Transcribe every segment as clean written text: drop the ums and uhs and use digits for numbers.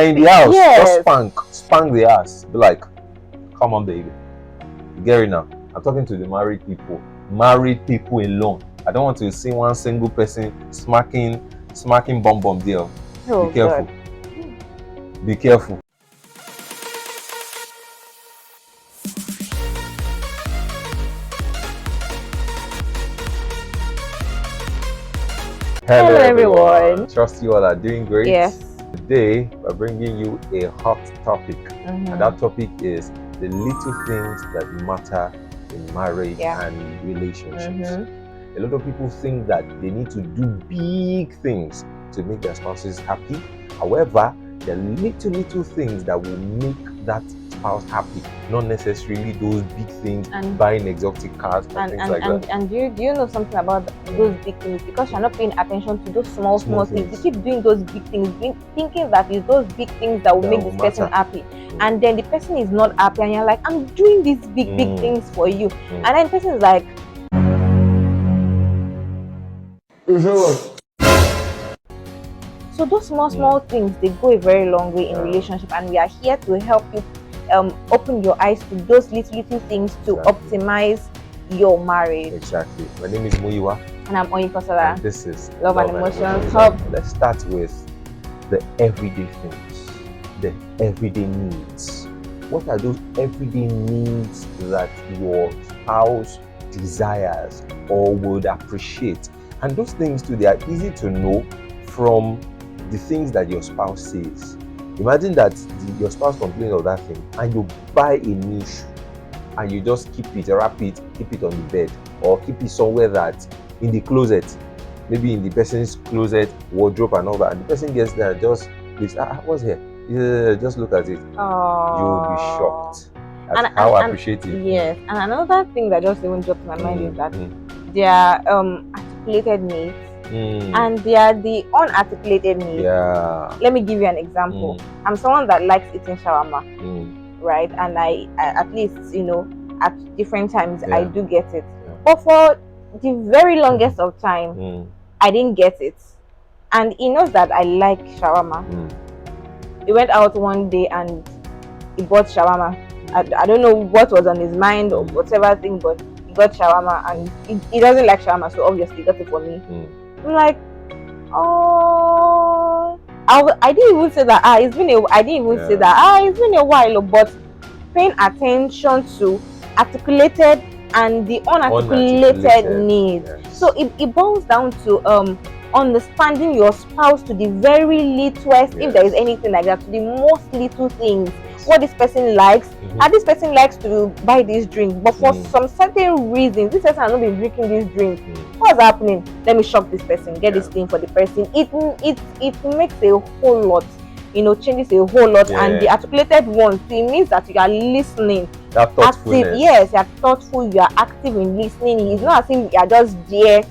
in the house, Yes. just spank the ass. Be like, come on, baby. You get it now? I'm talking to the married people alone. I don't want to see one single person smacking bum there. Oh, Be careful. God. Be careful. Hello everyone. Trust you all are doing great. Yes. Today we're bringing you a hot topic, and that topic is the little things that matter in marriage and relationships. A lot of people think that they need to do big things to make their spouses happy. However, there are little things that will make that spouse happy, not necessarily those big things, and buying exotic cars and things like that. And do you know something about those big things? Because you're not paying attention to those small things. You keep doing those big things, thinking that it's those big things that will make this person happy. And then the person is not happy, and you're like, I'm doing these big things for you. And then the person is like, so those small things, they go a very long way in relationship, and we are here to help you open your eyes to those little things to optimize your marriage. Exactly. My name is Muyiwa. And I'm Oyinkansola. And this is Love and Emotions Hub. Let's start with the everyday things, the everyday needs. What are those everyday needs that your spouse desires or would appreciate? And those things too, they are easy to know from the things that your spouse says. Imagine that your spouse complains of that thing, and you buy a new shoe, and you just keep it, wrap it, keep it on the bed, or keep it somewhere that in the closet, maybe in the person's closet, wardrobe and all that, and the person gets there and just looks, what's here? Yeah, just look at it. You'll be shocked at how appreciative. Yes, and another thing that just even dropped in my mind is that there are articulated needs. And they are the unarticulated needs. Let me give you an example. I'm someone that likes eating shawarma, right? And I at least, at different times I do get it. But for the very longest of time, I didn't get it. And he knows that I like shawarma. He went out one day and he bought shawarma. I don't know what was on his mind or whatever thing, but he got shawarma, and he doesn't like shawarma, so obviously he got it for me. I'm like, oh, I didn't even say that. I didn't even say that. It's been a while, but paying attention to articulated and the unarticulated needs. So it boils down to understanding your spouse to the very littlest, if there is anything like that, to the most little things. What this person likes, and this person likes to buy this drink, but for some certain reasons, this person has not been drinking this drink. What's happening? Let me shock this person, get this thing for the person. It makes a whole lot, changes a whole lot. And the articulated ones, it means that you are listening. That active, yes, you are thoughtful, you are active in listening. It's not as if you are just there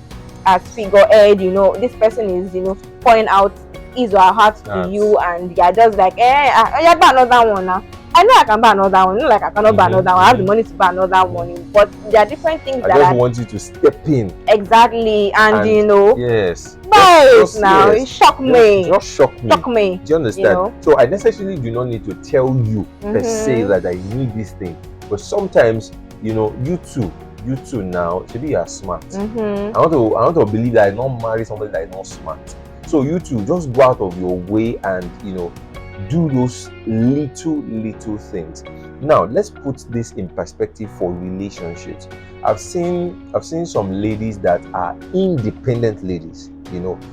as figurehead, this person is, pouring out his or her heart to you, and you're just like, I buy another one now. I know I can buy another one. Not like I cannot buy another one. I have the money to buy another one. But there are different things that I just want you to step in. Exactly, and yes. Buy it now. It shock me. Just shock me. Shock me. Do you understand? So I necessarily do not need to tell you per se that I need this thing. But sometimes, you too now, maybe you are smart. I want to believe that I don't marry somebody that is not smart. So you too, just go out of your way and do those little things. Now let's put this in perspective for relationships. I've seen some ladies that are independent ladies,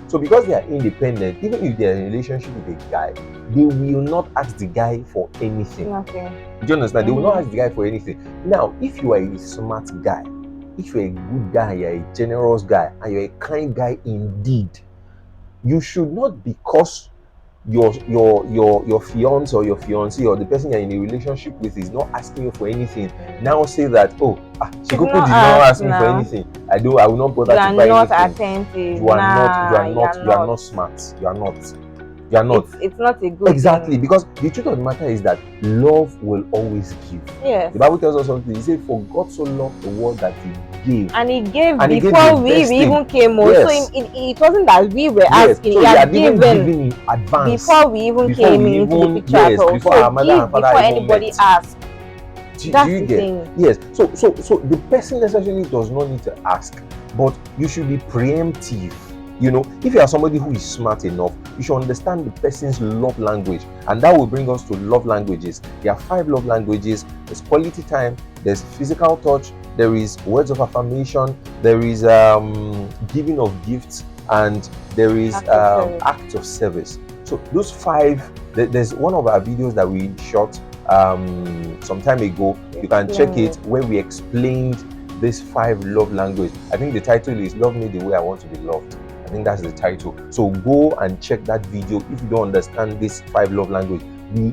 So because they are independent, even if they are in a relationship with a guy, they will not ask the guy for anything. Nothing. Do you understand? They will not ask the guy for anything. Now, if you are a smart guy, if you're a good guy, you're a generous guy, and you're a kind guy indeed, you should not, because your fiance or your fiancé or the person you're in a relationship with is not asking you for anything, now say that, Chikoko did not ask me for anything. I will not bother to buy anything. You are not attentive. You are not smart. You are not. It's not a good thing. Because the truth of the matter is that love will always give. Yes. The Bible tells us something. It says, for God so loved the world that he gave. And he gave And he gave before the we best even thing. came on. Yes. So it wasn't that we were Yes. asking. So He had even given given in advance. before we even Before came we into even- the picture yes, at all. before So our mother give and father before even anybody met. asks. That's Do you the get? thing. Yes. So the person necessarily does not need to ask, but you should be preemptive. You know, if you are somebody who is smart enough, you should understand the person's love language, and that will bring us to love languages. There are 5 love languages. There's quality time, there's physical touch, there is words of affirmation, there is giving of gifts, and there is acts of service. So those 5, there's one of our videos that we shot some time ago. You can check it, where we explained these 5 love languages. I think the title is "Love Me the Way I Want to Be Loved." I think that's the title. So go and check that video if you don't understand these 5 love languages.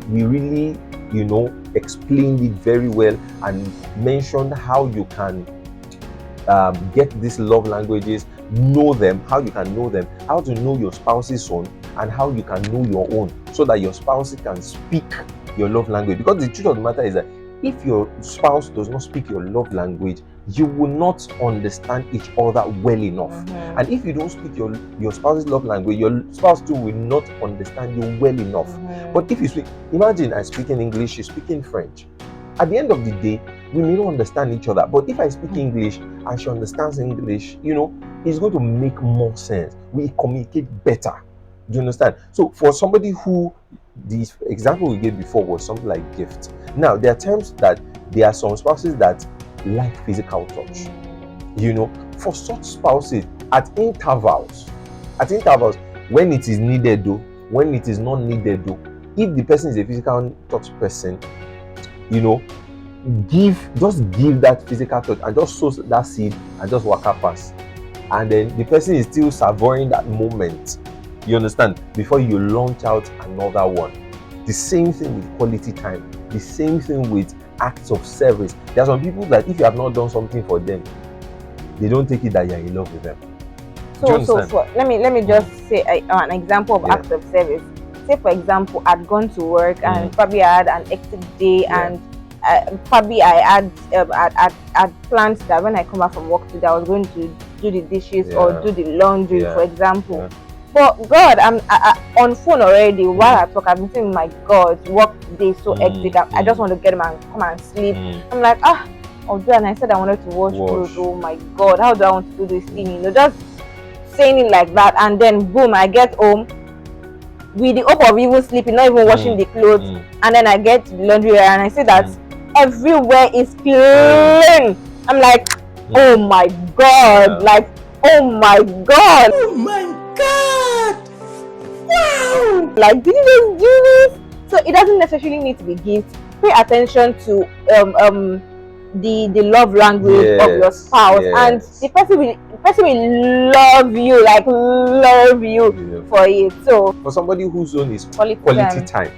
We really, you know, explained it very well and mentioned how you can get these love languages, know them, how you can know them, how to know your spouse's own, and how you can know your own, so that your spouse can speak your love language. Because the truth of the matter is that if your spouse does not speak your love language, you will not understand each other well enough. And if you don't speak your spouse's love language, your spouse too will not understand you well enough. But if you speak, imagine I speak in English, you speak in French. At the end of the day, we may not understand each other. But if I speak English and she understands English, you know, it's going to make more sense. We communicate better. Do you understand? So for somebody who, the example we gave before was something like gift. Now, there are times that there are some spouses that like physical touch. You know, for such spouses, at intervals, when it is needed though, when it is not needed though, if the person is a physical touch person, you know, just give that physical touch and just sow that seed and just walk up past. And then the person is still savoring that moment. You understand? Before you launch out another one. The same thing with quality time. The same thing with acts of service. There are some people that if you have not done something for them, they don't take it that you're in love with them. Let me just say an example of acts of service. Say for example, I'd gone to work and probably I had an hectic day, and probably I had planned that when I come back from work today, I was going to do the dishes or do the laundry, for example. But God, I'm on phone already. While I talk, I've been saying, my God, work day so hectic. I just want to get him and come and sleep. I'm like, I'll do. And I said I wanted to wash clothes. Oh my God, how do I want to do this thing? You know, just saying it like that, and then boom, I get home with the hope of even sleeping, not even washing the clothes, and then I get to the laundry area and I see that everywhere is clean. I'm like, oh my God, like, oh my God, oh my God, wow, like, did you just do this? So it doesn't necessarily need to be gifts. Pay attention to the love language of your spouse, and the person will love you, like love you for it. So for somebody whose own is quality time,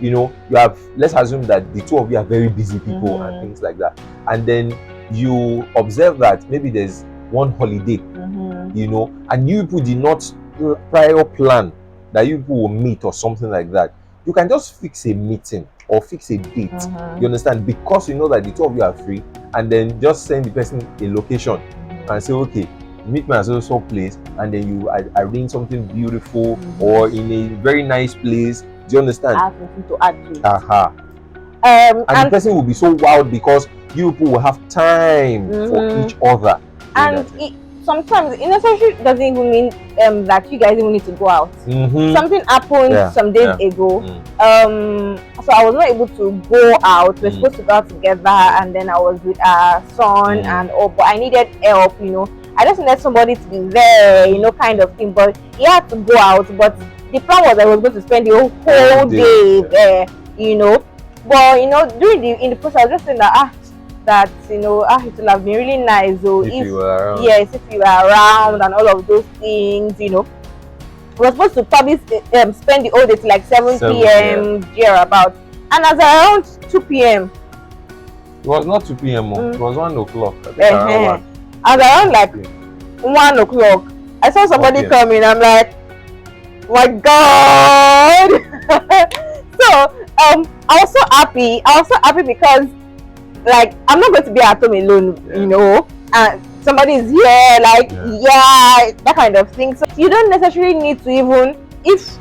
you know, you have, let's assume that the two of you are very busy people and things like that, and then you observe that maybe there's one holiday, you know, and you people did not prior plan that you people will meet or something like that. You can just fix a meeting or fix a date, you understand, because you know that the two of you are free, and then just send the person a location and say, okay, meet me at so place, and then you arrange something beautiful or in a very nice place. Do you understand? I have something to add to it. And the person will be so wild because you people will have time for each other. And sometimes it necessarily doesn't even mean that you guys even need to go out. Something happened some days ago. So I was not able to go out. We're supposed to go out together, and then I was with our son and all, but I needed help, you know. I just needed somebody to be there, you know, kind of thing. But he had to go out, but the plan was I was going to spend the whole day there, you know. But you know, in the process, I was just saying that you know, it would have been really nice though if you were around. Yes, if you were around and all of those things, you know. We were supposed to probably spend the whole day till like 7 p.m. about, and as around 2 p.m. It was not 2 p.m. It was 1 o'clock. As around like 1 o'clock, I saw somebody coming. I'm like, my God! So I was so happy. I was so happy because, like, I'm not going to be at home alone, you know. And somebody is here, like that kind of thing. So you don't necessarily need to even if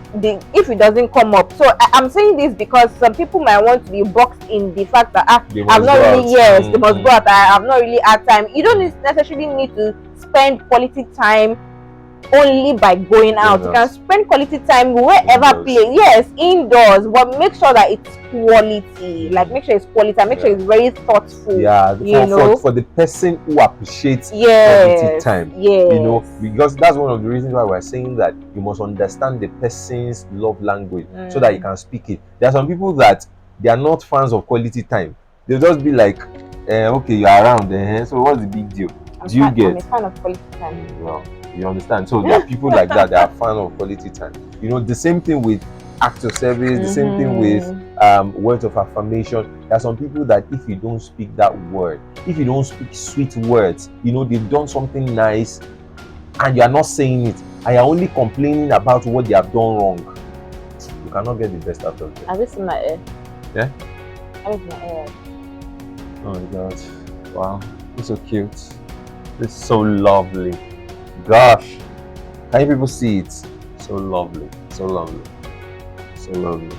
it doesn't come up. So I'm saying this because some people might want to be boxed in the fact that I've not really they must go out. I've not really had time. You don't necessarily need to spend quality time only by going out. You can spend quality time wherever place, indoors, but make sure that it's quality. Like make sure it's quality and make sure it's very thoughtful. For the person who appreciates quality time. Because that's one of the reasons why we're saying that you must understand the person's love language so that you can speak it. There are some people that they are not fans of quality time. They'll just be like, okay, you're around, so what's the big deal? I'm a fan of quality time. Well, you understand? So there are people like that are fans of quality time. The same thing with acts of service, the same thing with words of affirmation. There are some people that if you don't speak that word, if you don't speak sweet words, they've done something nice and you are not saying it, and you're only complaining about what they have done wrong, you cannot get the best out of them. Have you seen my hair? Yeah? Have you seen my hair? Oh my god. Wow. It's so cute. It's so lovely. Gosh. Can you people see it? So lovely. So lovely. So lovely.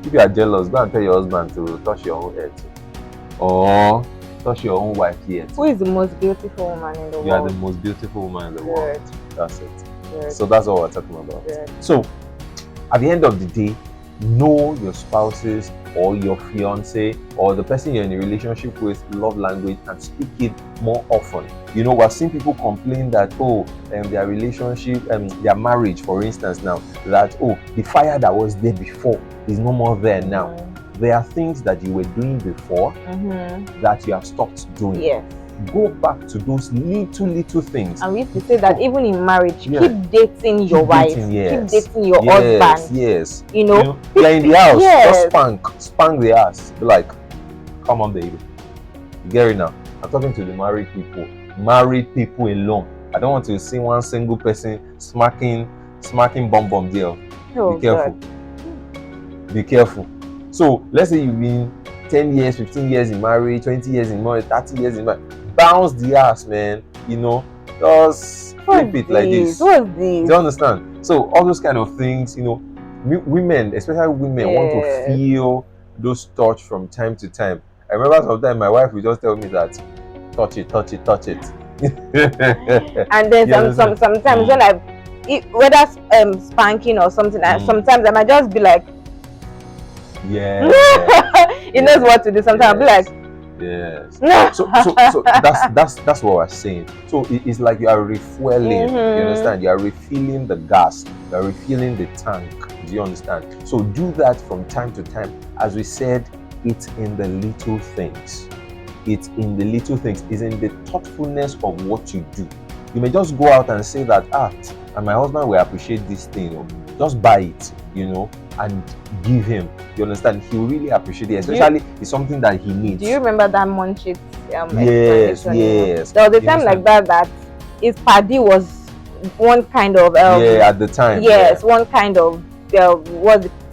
If you are jealous, go and tell your husband to touch your own head. Or touch your own wife here. Who is the most beautiful woman in the world? You are the most beautiful woman in the world. That's it. Good. So that's what we're talking about. Good. So at the end of the day, know your spouses or your fiance or the person you're in a relationship with love language and speak it more often. We're seeing people complain that their relationship their marriage, for instance, now that the fire that was there before is no more there now. There are things that you were doing before that you have stopped doing. Yes. Go back to those little things. And we used to say that even in marriage, keep dating your wife, keep dating your husband. Yes. You're in the house, just spank the ass. Be like, come on, baby. Get it now. I'm talking to the married people alone. I don't want to see one single person smacking bum deal. Be careful. God. Be careful. So let's say you've been 10 years, 15 years in marriage, 20 years in marriage, 30 years in marriage. Bounce the ass, man. Just flip it like this. What's this? Do you understand? So all those kind of things, women, especially women, want to feel those touch from time to time. I remember sometimes my wife would just tell me that, touch it. And then sometimes when whether spanking or something, sometimes I might just be like, he knows what to do. Sometimes I'll be like, yes. So that's what we're saying. So it's like you are refueling. You understand? You are refilling the gas. You are refilling the tank. Do you understand? So do that from time to time. As we said, it's in the little things. It's in the little things. It's in the thoughtfulness of what you do. You may just go out and say that, and my husband will appreciate this thing. Just buy it, and give him. You understand? He will really appreciate it, especially it's something that he needs. Do you remember that Munchit? Yes. There was a time like that his paddy was one kind of at the time. Yes, one kind of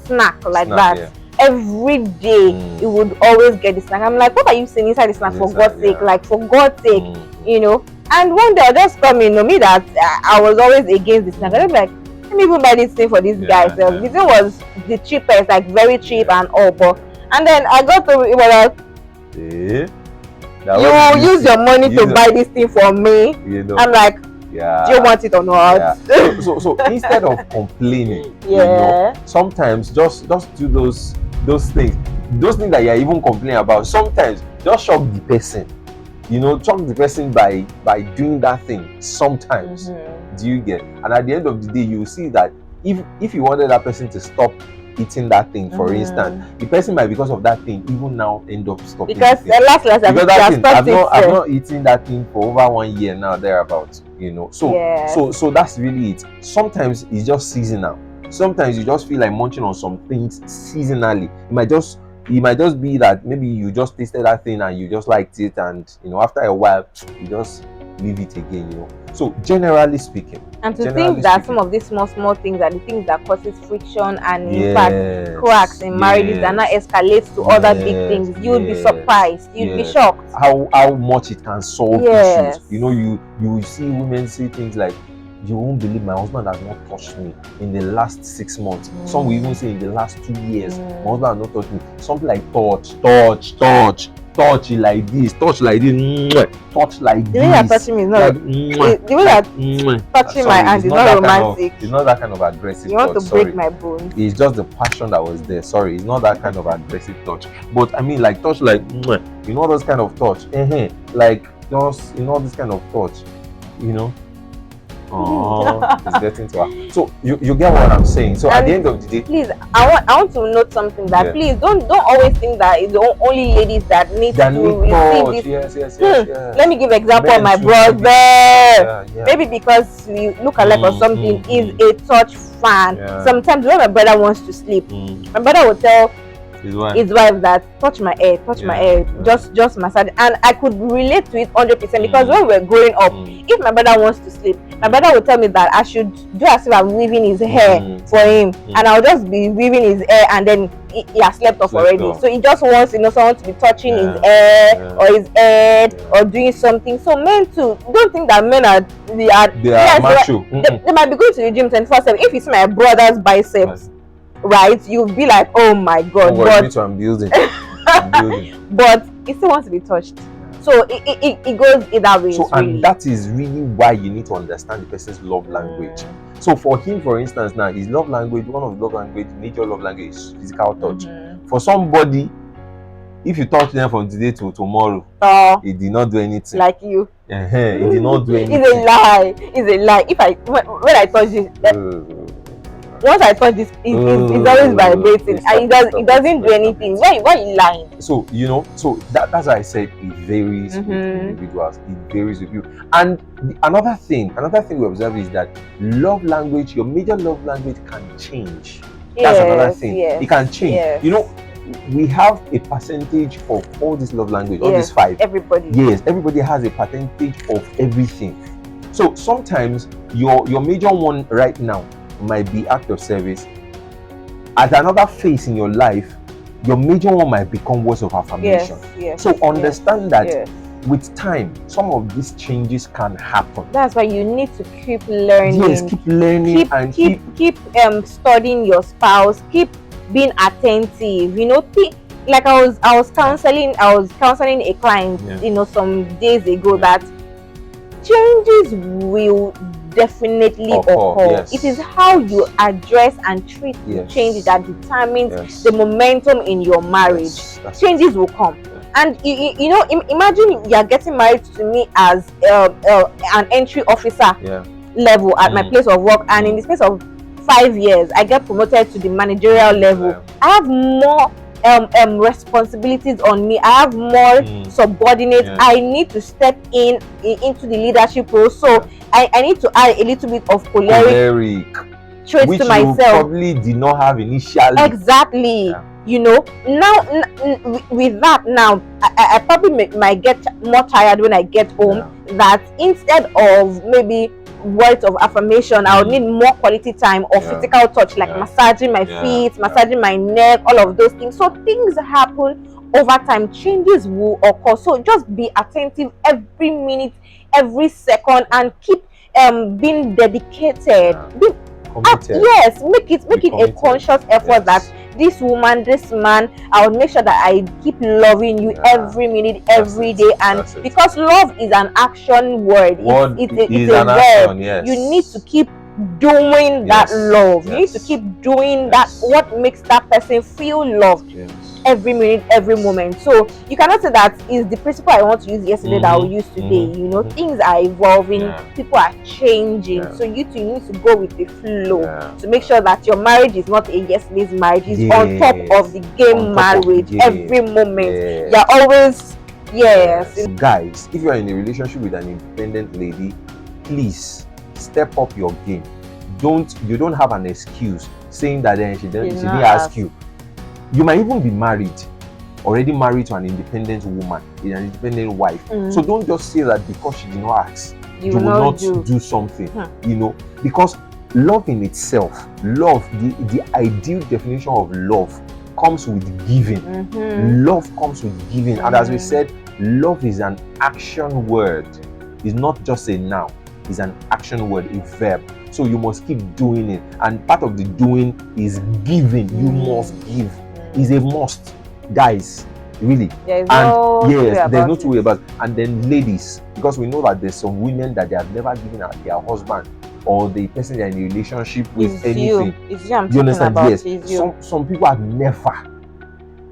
snack like that. Yeah. Every day he would always get the snack. I'm like, what are you saying inside the snack? For God's sake, like for God's sake, And one day I just come in, me that I was always against the snack. I was like, let me even buy this thing for this guy. So the thing was the cheapest, like very cheap and all. And then I got to it was like, you use your money to buy this thing for me. I'm like, do you want it or not? So instead of complaining, sometimes just do those things that you're even complaining about. Sometimes just shock the person. Shock the person by doing that thing. Sometimes. Do you get? And at the end of the day, you will see that if you wanted that person to stop eating that thing, for instance, the person might, because of that thing, even now end up stopping. Because I've not eaten that thing for over 1 year now, thereabouts. So that's really it. Sometimes it's just seasonal. Sometimes you just feel like munching on some things seasonally. It might just be that maybe you just tasted that thing and you just liked it, and after a while you just leave it again, you know. So generally speaking, And to think that some of these small things are the things that causes friction and in fact cracks in marriages that now escalates to other big things. You'd be surprised. You'd be shocked. How much it can solve issues. You know, you see women say things like, you won't believe my husband has not touched me in the last 6 months. Some will even say in the last 2 years, my husband has not touched me. Something like touch like this, touch like this, touch like this. The way you're touching me is not the way you're touching my hand is not romantic. It's not that kind of aggressive. You want touch, to break my bones. It's just the passion that was there. Sorry, it's not that kind of aggressive touch. But I mean, like touch like, you know, those kind of touch. Like just, you know, this kind of touch, you know. Oh, it's getting to her. So you get what I'm saying. So at the end of the day, please, I want to note something that please don't always think that it's the only ladies that need to receive this. Yes. Let me give example of my brother. Maybe because we look alike or something, is a touch fan. Sometimes when my brother wants to sleep, my brother will tell his wife that touch my hair, just massage, and I could relate to it 100% because when we were growing up, if my brother wants to sleep, my brother would tell me that I should do as if I'm weaving his hair for him, and I'll just be weaving his hair, and then he has slept off already. So he just wants, you know, someone to be touching his hair or his head or doing something. So men too, don't think that men are macho. They might be going to the gym 24/7. If you see my brother's biceps, right, you'll be like, oh my god, but I'm building. But he still wants to be touched. So it goes either way. So and that is really why you need to understand the person's love language. So for him, for instance, now his love language, one of the love language, major love language is physical touch. For somebody, if you touch them from today to tomorrow, it did not do anything. Like you. It did not do anything. It's a lie. It's a lie. When I touch this, once I touch this, it's always vibrating, and it doesn't do anything. Why are you lying? So you know, that's why I said it varies with individuals. It varies with you. And another thing we observe is that love language, your major love language can change. That's another thing. It can change. You know, we have a percentage of all this love language, all these 5. Everybody. Yes, everybody has a percentage of everything. So sometimes your major one right now might be act of service. At another phase in your life, your major one might become words of affirmation. So understand that with time, some of these changes can happen. That's why you need to keep learning. Yes, keep learning and keep studying your spouse. Keep being attentive. You know, like I was counseling a client, you know, some days ago that changes will definitely occur. It is how you address and treat the change that determines the momentum in your marriage. Changes will come. And you know, imagine you are getting married to me as an entry officer level at my place of work, and in the space of 5 years I get promoted to the managerial level. I have more responsibilities on me. I have more subordinates. I need to step into the leadership role. So I need to add a little bit of choleric traits which to myself. You probably did not have initially. Exactly. You know, now with that, now I probably might get more tired when I get home. That instead of maybe words of affirmation, I would need more quality time or physical touch, like massaging my feet, massaging my neck, all of those things. So things happen over time. Changes will occur. So just be attentive every minute, every second, and keep being dedicated. Yes, make it a conscious effort that this woman, this man, I would make sure that I keep loving you every minute, every day. And because love is an action word, it's a verb. You need to keep doing that love. You need to keep doing that, what makes that person feel loved every minute, every moment. So you cannot say that is the principle I want to use yesterday that I will use today. You know, things are evolving, people are changing. So you two need to go with the flow to make sure that your marriage is not a yesterday's marriage, it's on top of the game marriage every moment. You're always guys, if you are in a relationship with an independent lady, please step up your game. You don't have an excuse saying that she didn't ask you. You might even be married. already married to an independent woman, an independent wife. So don't just say that because she did not ask, you will not do something. You know, because love in itself, the ideal definition of love comes with giving. Love comes with giving. And as we said, love is an action word. It's not just a noun. It's an action word, a verb. So you must keep doing it. And part of the doing is giving. You must give. It's a must. Guys, really. There's no two way about it. And then ladies, because we know that there's some women that they have never given out their husband or the person they're in a relationship with anything. It's you I'm you understand? About. Yes. Some people have never.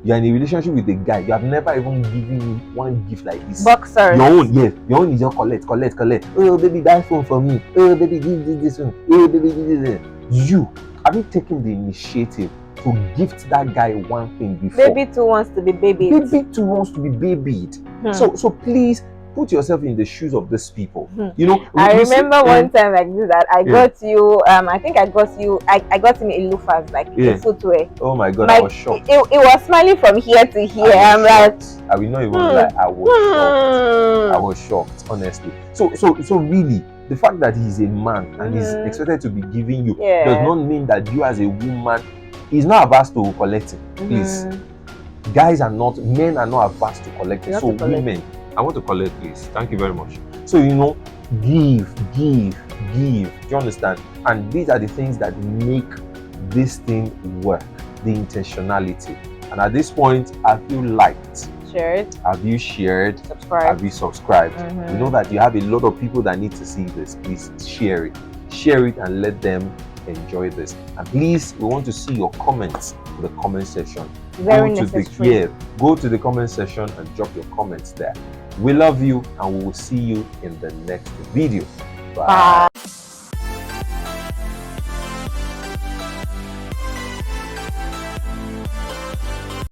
You're in a relationship with a guy, you have never even given him one gift like this. Boxers. Your own, yes. Your own is just collect. Oh baby, buy phone for me. Oh baby, give this one. Oh baby, give this. You have you taken the initiative to gift that guy one thing before? Baby too wants to be babied. Baby too wants to be babied. So please put yourself in the shoes of these people. You know, I remember one time like this that I got you. I think I got you. I got him a loafers, like a footwear. Oh my god, I was shocked. It was smiling from here to here. I'm like, I will not even lie. I was shocked. I was shocked, honestly. So really, the fact that he's a man and he's expected to be giving you does not mean that you as a woman, he's not averse to collecting. Please, men are not averse to collecting. So women, I want to collect, please. Thank you very much. So you know, give. Do you understand? And these are the things that make this thing work. The intentionality. And at this point, have you liked? Shared. Have you shared? Subscribed. Have you subscribed? You know that you have a lot of people that need to see this. Please share it. Share it and let them enjoy this. And please, we want to see your comments in the comment section. Very necessary. Go to the comment section and drop your comments there. We love you and we will see you in the next video. Bye.